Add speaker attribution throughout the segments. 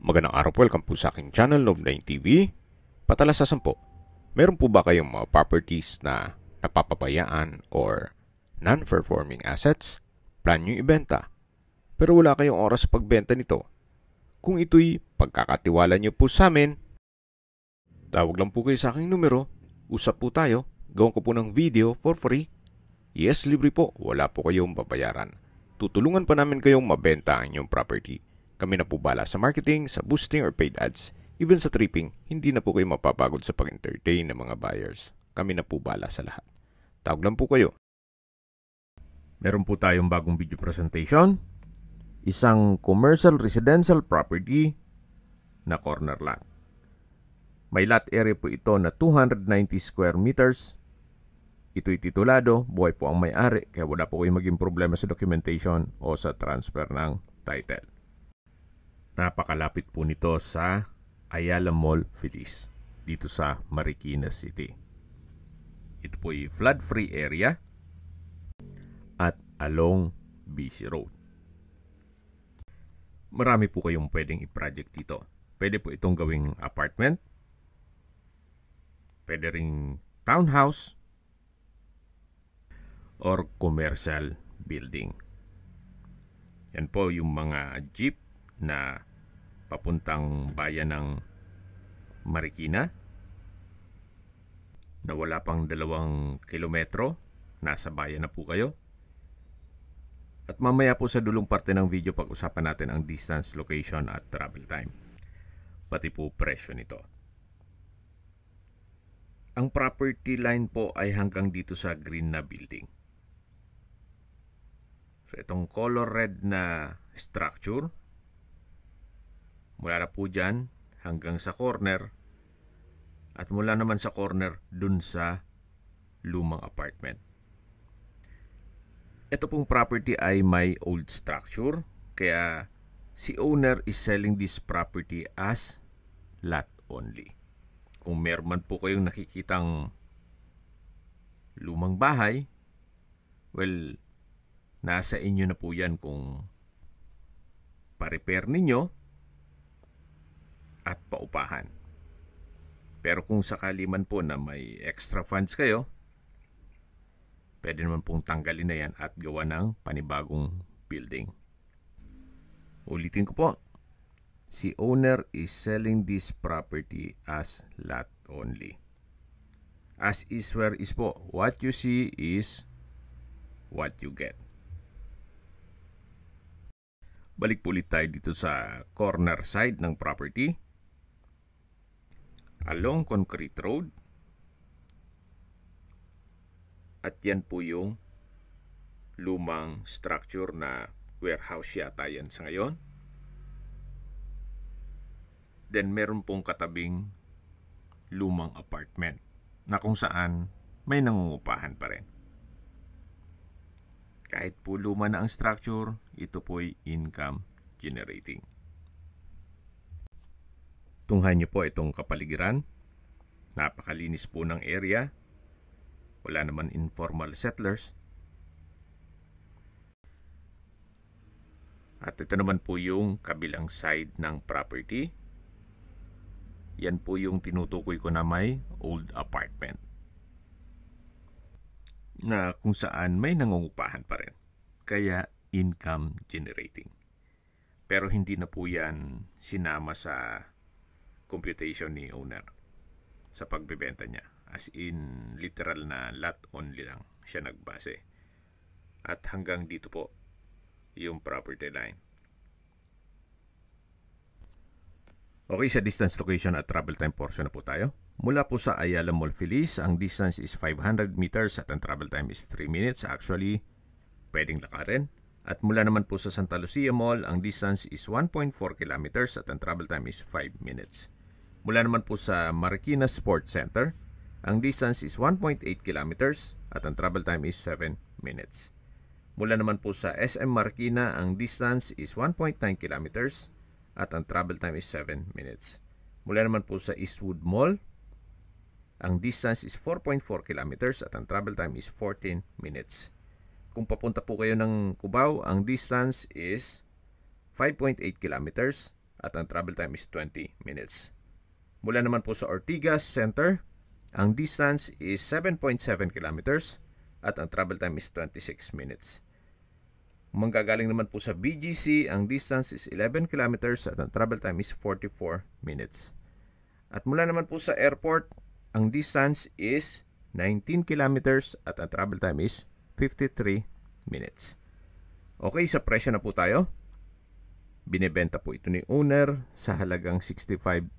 Speaker 1: Magandang araw po, welcome po sa aking channel, Love9 TV. Patalasasan po, meron po ba kayong mga properties na napapabayaan or non-performing assets? Plan nyo ibenta, pero wala kayong oras sa pagbenta nito. Kung ito'y pagkakatiwala nyo po sa amin, tawag lang po kayo sa aking numero, usap po tayo, gawin ko po ng video for free. Yes, libre po, wala po kayong babayaran. Tutulungan pa namin kayong mabenta ang inyong property. Kami na po bala sa marketing, sa boosting or paid ads. Even sa tripping, hindi na po kayo mapapagod sa pag-entertain ng mga buyers. Kami na po bala sa lahat. Tawag lang po kayo.
Speaker 2: Meron po tayong bagong video presentation. Isang commercial residential property na corner lot. May lot area po ito na 290 square meters. Ito'y titulado, buhay po ang may-ari, kaya wala po kayong maging problema sa documentation o sa transfer ng title. Napakalapit po nito sa Ayala Mall, Feliz, dito sa Marikina City. Ito po ay flood-free area at along BC Road. Marami po kayong pwedeng i-project dito. Pwede po itong gawing apartment, pwede ring townhouse, or commercial building. Yan po yung mga jeep na papuntang bayan ng Marikina na wala pang 2 kilometro, nasa bayan na po kayo. At mamaya po sa dulong parte ng video pag-usapan natin ang distance, location at travel time, pati po presyo nito. Ang property line po ay hanggang dito sa green na building. So itong color red na structure, mula na po dyan hanggang sa corner, at mula naman sa corner dun sa lumang apartment. Ito pong property ay may old structure, kaya si owner is selling this property as lot only. Kung meron man po kayong nakikitang lumang bahay, well, nasa inyo na po yan kung pa-repair ninyo at paupahan. Pero kung sakali man po na may extra funds kayo, pwede naman pong tanggalin na yan at gawa ng panibagong building. Ulitin ko po, si owner is selling this property as lot only. As is where is po, what you see is what you get. Balik po ulit tayo dito sa corner side ng property. Along concrete road. At yan po yung lumang structure na warehouse yata yan sa ngayon. Then meron pong katabing lumang apartment na kung saan may nangungupahan pa rin. Kahit po luma na ang structure, ito po'y income generating. Tunghan niyo po itong kapaligiran. Napakalinis po ng area. Wala naman informal settlers. At ito naman po yung kabilang side ng property. Yan po yung tinutukoy ko na may old apartment, na kung saan may nangungupahan pa rin. Kaya income generating. Pero hindi na po yan sinama sa computation ni owner sa pagbebenta niya. As in, literal na lot only lang siya nagbase. At hanggang dito po yung property line. Okay, sa distance, location at travel time portion na po tayo. Mula po sa Ayala Mall, Feliz, ang distance is 500 meters at ang travel time is 3 minutes. Actually, pwedeng lakarin. At mula naman po sa Santa Lucia Mall, ang distance is 1.4 kilometers at ang travel time is 5 minutes. Mula naman po sa Marikina Sports Center, ang distance is 1.8 kilometers at ang travel time is 7 minutes. Mula naman po sa SM Marikina, ang distance is 1.9 kilometers at ang travel time is 7 minutes. Mula naman po sa Eastwood Mall, ang distance is 4.4 kilometers at ang travel time is 14 minutes. Kung papunta po kayo ng Cubao, ang distance is 5.8 kilometers at ang travel time is 20 minutes. Mula naman po sa Ortigas Center, ang distance is 7.7 kilometers at ang travel time is 26 minutes. Manggagaling naman po sa BGC, ang distance is 11 kilometers at ang travel time is 44 minutes. At mula naman po sa airport, ang distance is 19 kilometers at ang travel time is 53 minutes. Okay, sa presyo na po tayo. Binebenta po ito ni owner sa halagang 65,000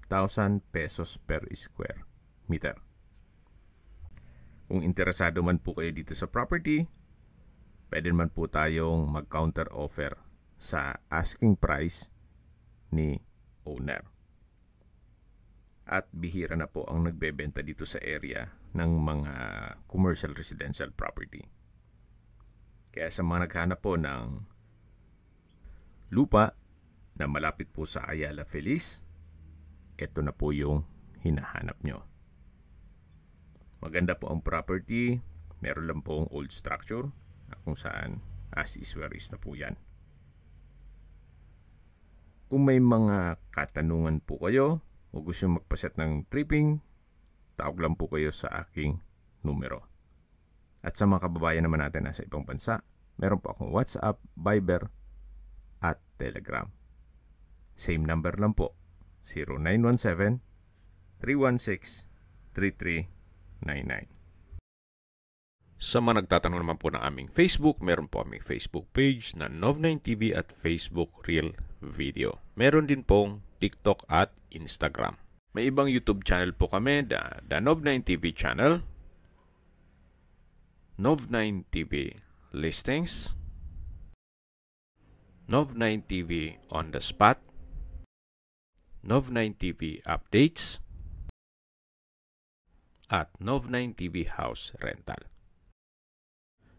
Speaker 2: pesos per square meter. Kung interesado man po kayo dito sa property, pwede man po tayong mag-counter offer sa asking price ni owner. At bihira na po ang nagbebenta dito sa area ng mga commercial residential property. Kaya sa mga naghanap po ng lupa na malapit po sa Ayala Feliz, ito na po yung hinahanap nyo. Maganda po ang property, meron lang pong old structure na kung saan as is where is na po yan. Kung may mga katanungan po kayo o gusto magpaset ng tripping, tawag lang po kayo sa aking numero. At sa mga kababayan naman natin nasa ibang bansa, meron po akong WhatsApp, Viber, at Telegram. Same number lang po, 0917-316-3399.
Speaker 1: Sa mga nagtatanong naman po ng aming Facebook, meron po aming Facebook page na Nov9TV at Facebook Real Video. Meron din pong TikTok at Instagram. May ibang YouTube channel po kami, the Nov9TV channel, Nov9TV Listings, Nov9TV On The Spot, Nov9TV Updates, at Nov9TV House Rental.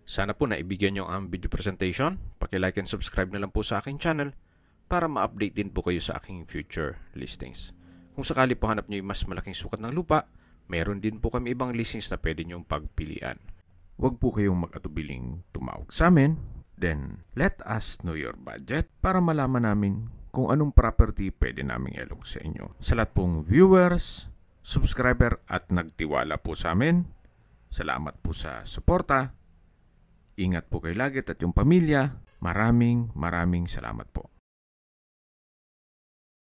Speaker 1: Sana po naibigyan nyo ang video presentation. Paki-like and subscribe na lang po sa aking channel para ma-update din po kayo sa aking future listings. Kung sakali po hanap nyo yung mas malaking sukat ng lupa, meron din po kami ibang listings na pwede nyong pagpilian.
Speaker 2: Huwag po kayong mag-atubiling tumawag sa amin. Then, let us know your budget para malaman namin kung anong property pwede naming ilog sa inyo. Sa lahat pong viewers, subscriber at nagtiwala po sa amin, salamat po sa suporta. Ingat po kayo lagi at yung pamilya. Maraming salamat po.